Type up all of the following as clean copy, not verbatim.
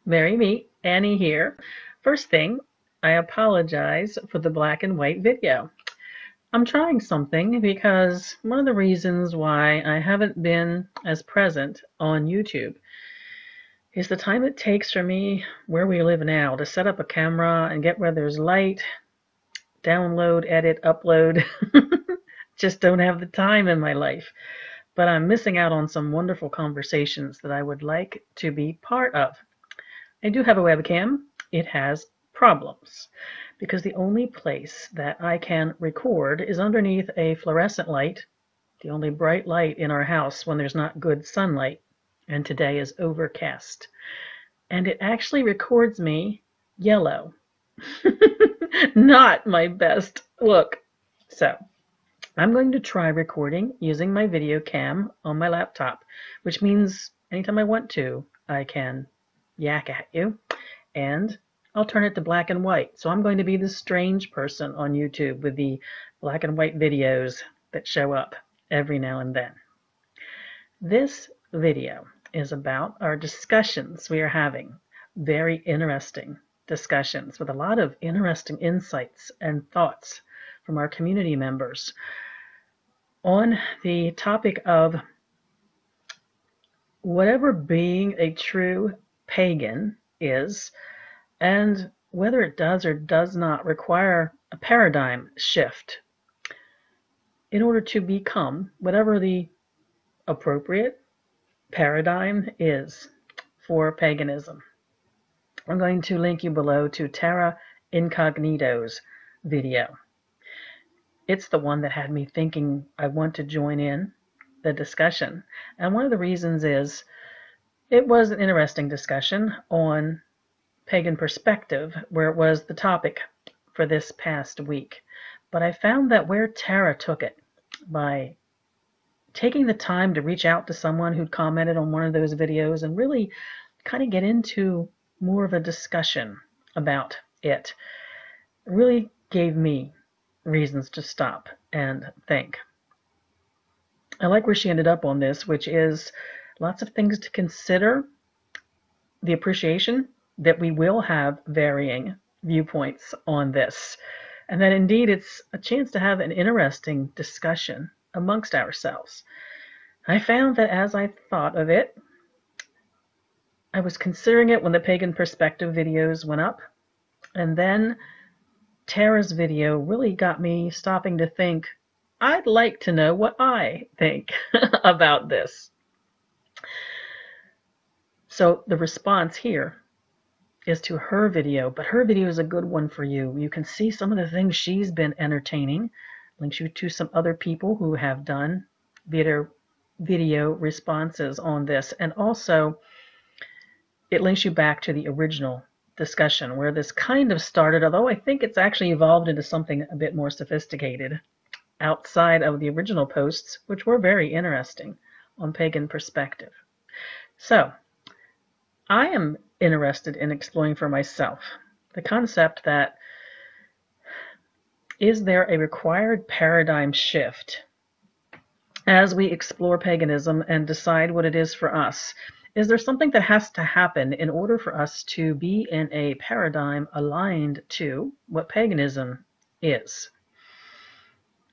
Very me, Annie here. First thing, I apologize for the black and white video. I'm trying something because one of the reasons why I haven't been as present on YouTube is the time it takes for me where we live now to set up a camera and get where there's light, download, edit, upload. Just don't have the time in my life. But I'm missing out on some wonderful conversations that I would like to be part of. I do have a webcam. It has problems because the only place that I can record is underneath a fluorescent light, the only bright light in our house when there's not good sunlight, and today is overcast. And it actually records me yellow. Not my best look. So I'm going to try recording using my video cam on my laptop, which means anytime I want to, I can yak at you, and I'll turn it to black and white. So I'm going to be the strange person on YouTube with the black and white videos that show up every now and then. This video is about our discussions we are having. Very interesting discussions with a lot of interesting insights and thoughts from our community members on the topic of whatever being a true pagan is, and whether it does or does not require a paradigm shift in order to become whatever the appropriate paradigm is for paganism. I'm going to link you below to Terra Incognito's video. It's the one that had me thinking I want to join in the discussion. And one of the reasons is it was an interesting discussion on pagan perspective, where it was the topic for this past week. But I found that where Tara took it, by taking the time to reach out to someone who'd commented on one of those videos and really kind of get into more of a discussion about it, really gave me reasons to stop and think. I like where she ended up on this, which is lots of things to consider, the appreciation that we will have varying viewpoints on this, and that indeed it's a chance to have an interesting discussion amongst ourselves. I found that as I thought of it, I was considering it when the Pagan Perspective videos went up, and then Tara's video really got me stopping to think, I'd like to know what I think about this. So the response here is to her video, but her video is a good one for you. You can see some of the things she's been entertaining. Links you to some other people who have done video responses on this, and also it links you back to the original discussion where this kind of started, although I think it's actually evolved into something a bit more sophisticated outside of the original posts, which were very interesting on pagan perspective. So I am interested in exploring for myself the concept that, is there a required paradigm shift as we explore paganism and decide what it is for us? Is there something that has to happen in order for us to be in a paradigm aligned to what paganism is?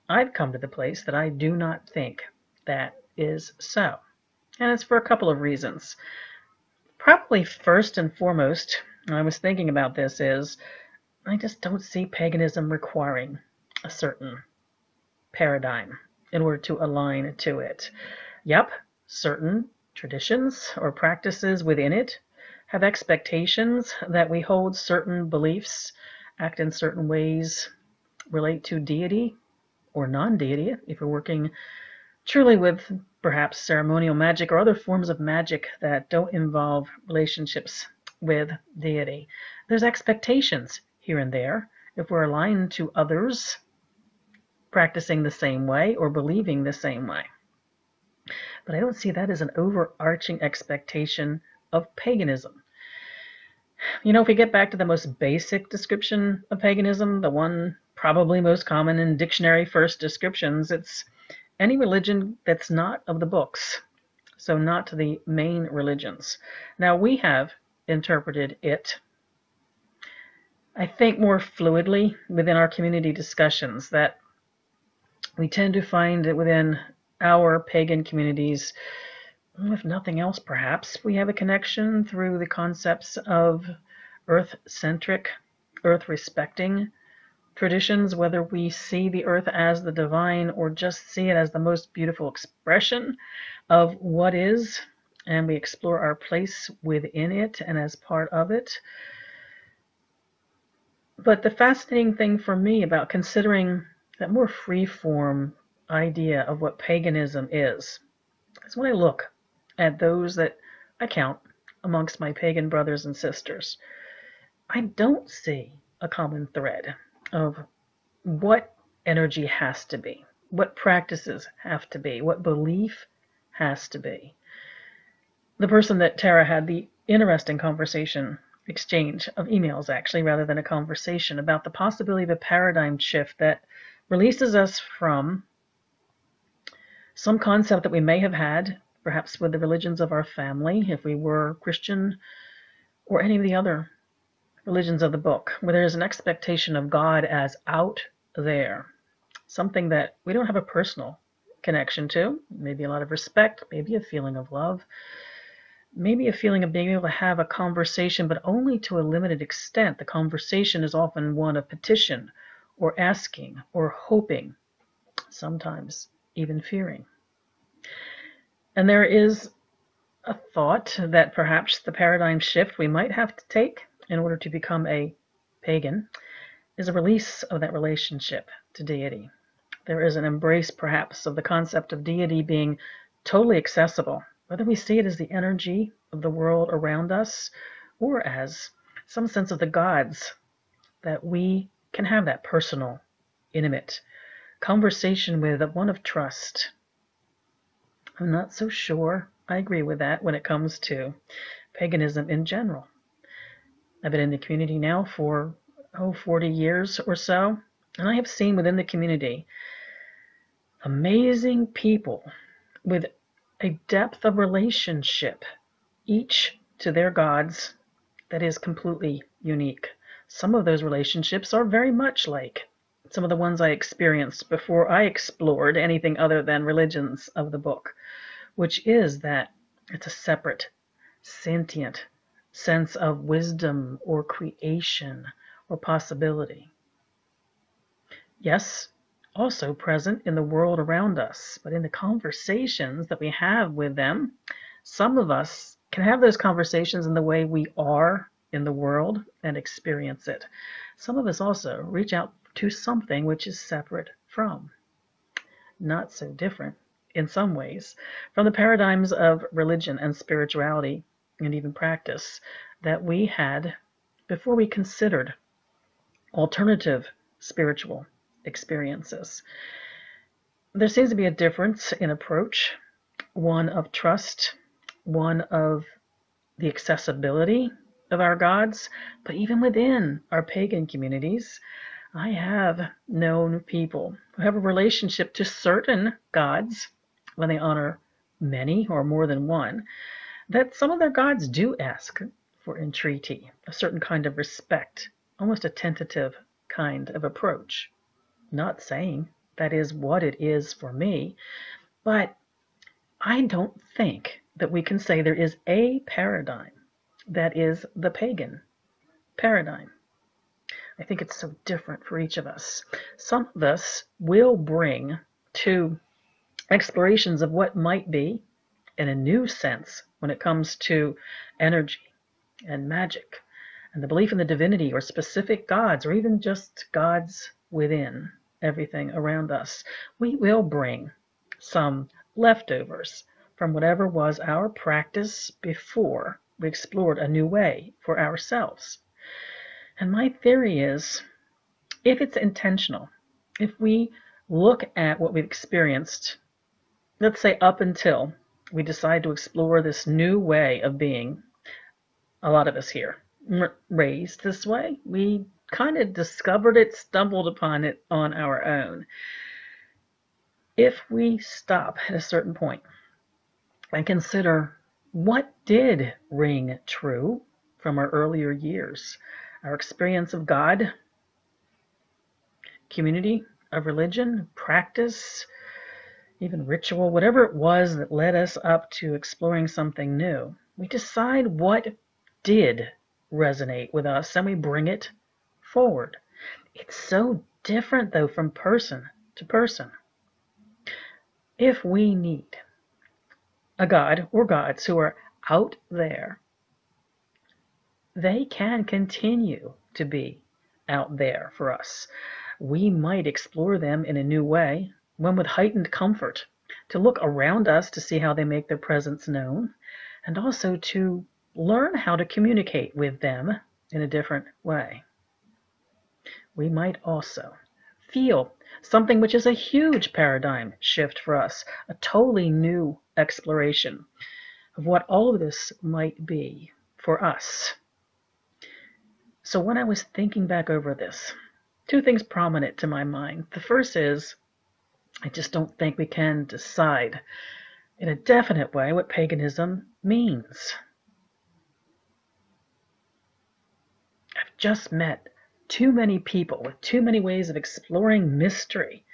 I've come to the place that I do not think that is so. And it's for a couple of reasons. Probably first and foremost, I was thinking about this, is I just don't see paganism requiring a certain paradigm in order to align to it. Yep, certain traditions or practices within it have expectations that we hold certain beliefs, act in certain ways, relate to deity or non-deity, if we're working truly with perhaps ceremonial magic or other forms of magic that don't involve relationships with deity. There's expectations here and there if we're aligned to others practicing the same way or believing the same way. But I don't see that as an overarching expectation of paganism. You know, if we get back to the most basic description of paganism, the one probably most common in dictionary first descriptions, it's any religion that's not of the books, so not the main religions. Now, we have interpreted it, I think, more fluidly within our community discussions, that we tend to find that within our pagan communities, if nothing else perhaps, we have a connection through the concepts of earth-centric, earth-respecting traditions, whether we see the earth as the divine or just see it as the most beautiful expression of what is, and we explore our place within it and as part of it. But the fascinating thing for me about considering that more free-form idea of what paganism is when I look at those that I count amongst my pagan brothers and sisters, I don't see a common thread of what energy has to be, what practices have to be, what belief has to be. The person that Tara had the interesting exchange of emails, actually, rather than a conversation, about the possibility of a paradigm shift that releases us from some concept that we may have had, perhaps with the religions of our family, if we were Christian, or any of the other religions of the book, where there is an expectation of God as out there, something that we don't have a personal connection to, maybe a lot of respect, maybe a feeling of love, maybe a feeling of being able to have a conversation, but only to a limited extent. The conversation is often one of petition or asking or hoping, sometimes even fearing. And there is a thought that perhaps the paradigm shift we might have to take in order to become a pagan is a release of that relationship to deity. There is an embrace, perhaps, of the concept of deity being totally accessible, whether we see it as the energy of the world around us or as some sense of the gods, that we can have that personal, intimate conversation with, one of trust. I'm not so sure I agree with that when it comes to paganism in general. I've been in the community now for 40 years or so, and I have seen within the community amazing people with a depth of relationship, each to their gods, that is completely unique. Some of those relationships are very much like some of the ones I experienced before I explored anything other than religions of the book, which is that it's a separate, sentient sense of wisdom or creation or possibility. Yes, also present in the world around us, but in the conversations that we have with them, some of us can have those conversations in the way we are in the world and experience it. Some of us also reach out to something which is separate from, not so different in some ways, from the paradigms of religion and spirituality and even practice that we had before we considered alternative spiritual experiences. There seems to be a difference in approach, one of trust, one of the accessibility of our gods, but even within our pagan communities, I have known people who have a relationship to certain gods when they honor many or more than one, that some of their gods do ask for entreaty, a certain kind of respect, almost a tentative kind of approach. Not saying that is what it is for me, but I don't think that we can say there is a paradigm that is the pagan paradigm. I think it's so different for each of us. Some of us will bring to explorations of what might be in a new sense when it comes to energy and magic and the belief in the divinity or specific gods or even just gods within everything around us. We will bring some leftovers from whatever was our practice before we explored a new way for ourselves. And my theory is, if it's intentional, if we look at what we've experienced, let's say up until we decide to explore this new way of being, a lot of us here, raised this way, we kind of discovered it, stumbled upon it on our own. If we stop at a certain point and consider what did ring true from our earlier years, our experience of God, community, of religion, practice, even ritual, whatever it was that led us up to exploring something new. We decide what did resonate with us and we bring it forward. It's so different, though, from person to person. If we need a god or gods who are out there, they can continue to be out there for us. We might explore them in a new way, one with heightened comfort, to look around us to see how they make their presence known, and also to learn how to communicate with them in a different way. We might also feel something which is a huge paradigm shift for us, a totally new exploration of what all of this might be for us. So when I was thinking back over this, two things prominent to my mind. The first is, I just don't think we can decide in a definite way what paganism means. I've just met too many people with too many ways of exploring mystery.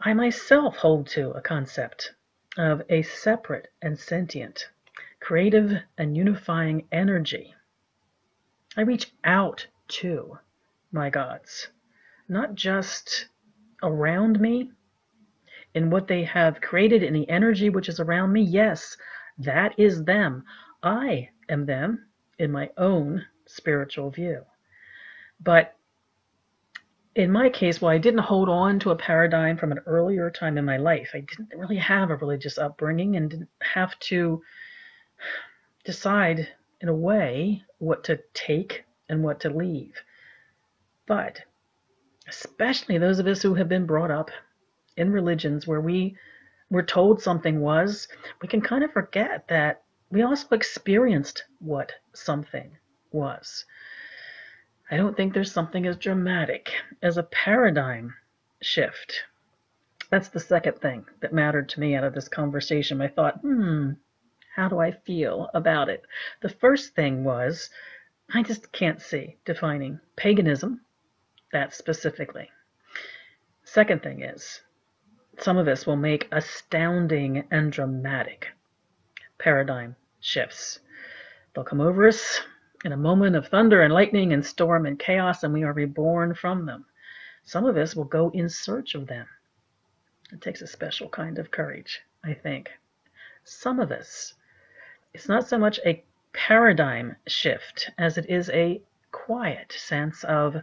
I myself hold to a concept of a separate and sentient, creative and unifying energy. I reach out to my gods, not just around me, in what they have created, in the energy which is around me. Yes, that is them. I am them in my own spiritual view. But in my case, while I didn't hold on to a paradigm from an earlier time in my life, I didn't really have a religious upbringing and didn't have to decide in a way what to take and what to leave. But especially those of us who have been brought up in religions where we were told something was, we can kind of forget that we also experienced what something was. I don't think there's something as dramatic as a paradigm shift. That's the second thing that mattered to me out of this conversation. I thought, how do I feel about it? The first thing was, I just can't see defining paganism that specifically. Second thing is, some of us will make astounding and dramatic paradigm shifts. They'll come over us in a moment of thunder and lightning and storm and chaos, and we are reborn from them. Some of us will go in search of them. It takes a special kind of courage, I think. Some of us, it's not so much a paradigm shift as it is a quiet sense of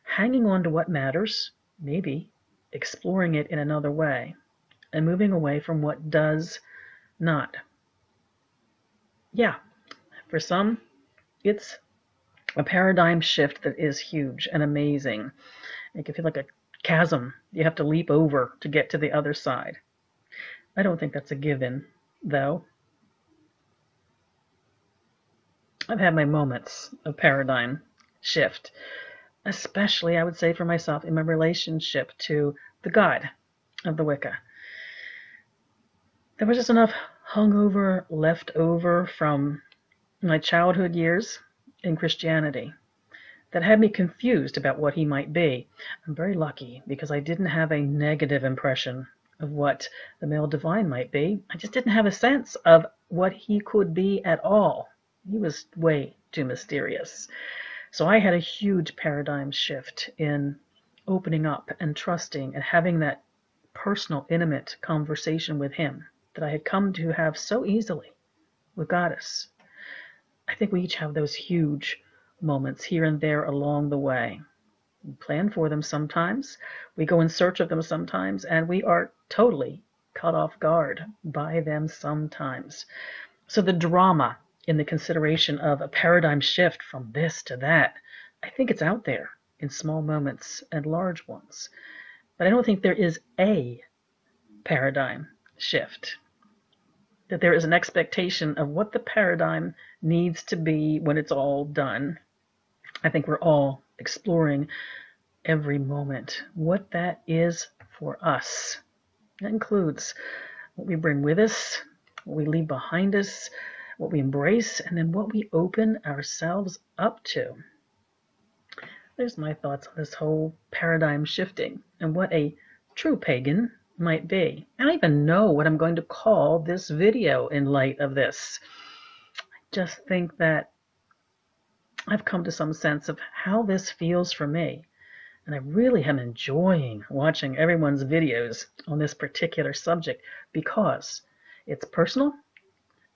hanging on to what matters, maybe exploring it in another way, and moving away from what does not. Yeah, for some, it's a paradigm shift that is huge and amazing. It can feel like a chasm you have to leap over to get to the other side. I don't think that's a given, though. I've had my moments of paradigm shift, especially, I would say, for myself in my relationship to the God of the Wicca. There was just enough hungover left over from my childhood years in Christianity that had me confused about what he might be. I'm very lucky because I didn't have a negative impression of what the male divine might be. I just didn't have a sense of what he could be at all. He was way too mysterious. So I had a huge paradigm shift in opening up and trusting and having that personal, intimate conversation with him that I had come to have so easily with Goddess. I think we each have those huge moments here and there along the way. We plan for them sometimes, we go in search of them sometimes, and we are totally caught off guard by them sometimes. So the drama in the consideration of a paradigm shift from this to that, I think it's out there in small moments and large ones. But I don't think there is a paradigm shift. That there is an expectation of what the paradigm needs to be when it's all done. I think we're all exploring every moment what that is for us. That includes what we bring with us, what we leave behind us, what we embrace, and then what we open ourselves up to. There's my thoughts on this whole paradigm shifting and what a true pagan might be. I don't even know what I'm going to call this video in light of this. I just think that I've come to some sense of how this feels for me. And I really am enjoying watching everyone's videos on this particular subject because it's personal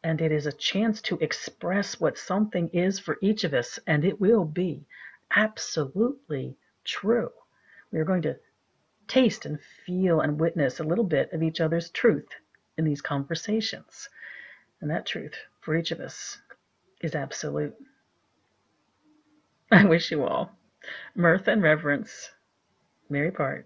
and it is a chance to express what something is for each of us, and it will be absolutely true. We are going to taste and feel and witness a little bit of each other's truth in these conversations. And that truth for each of us is absolute. I wish you all mirth and reverence. Mary Part.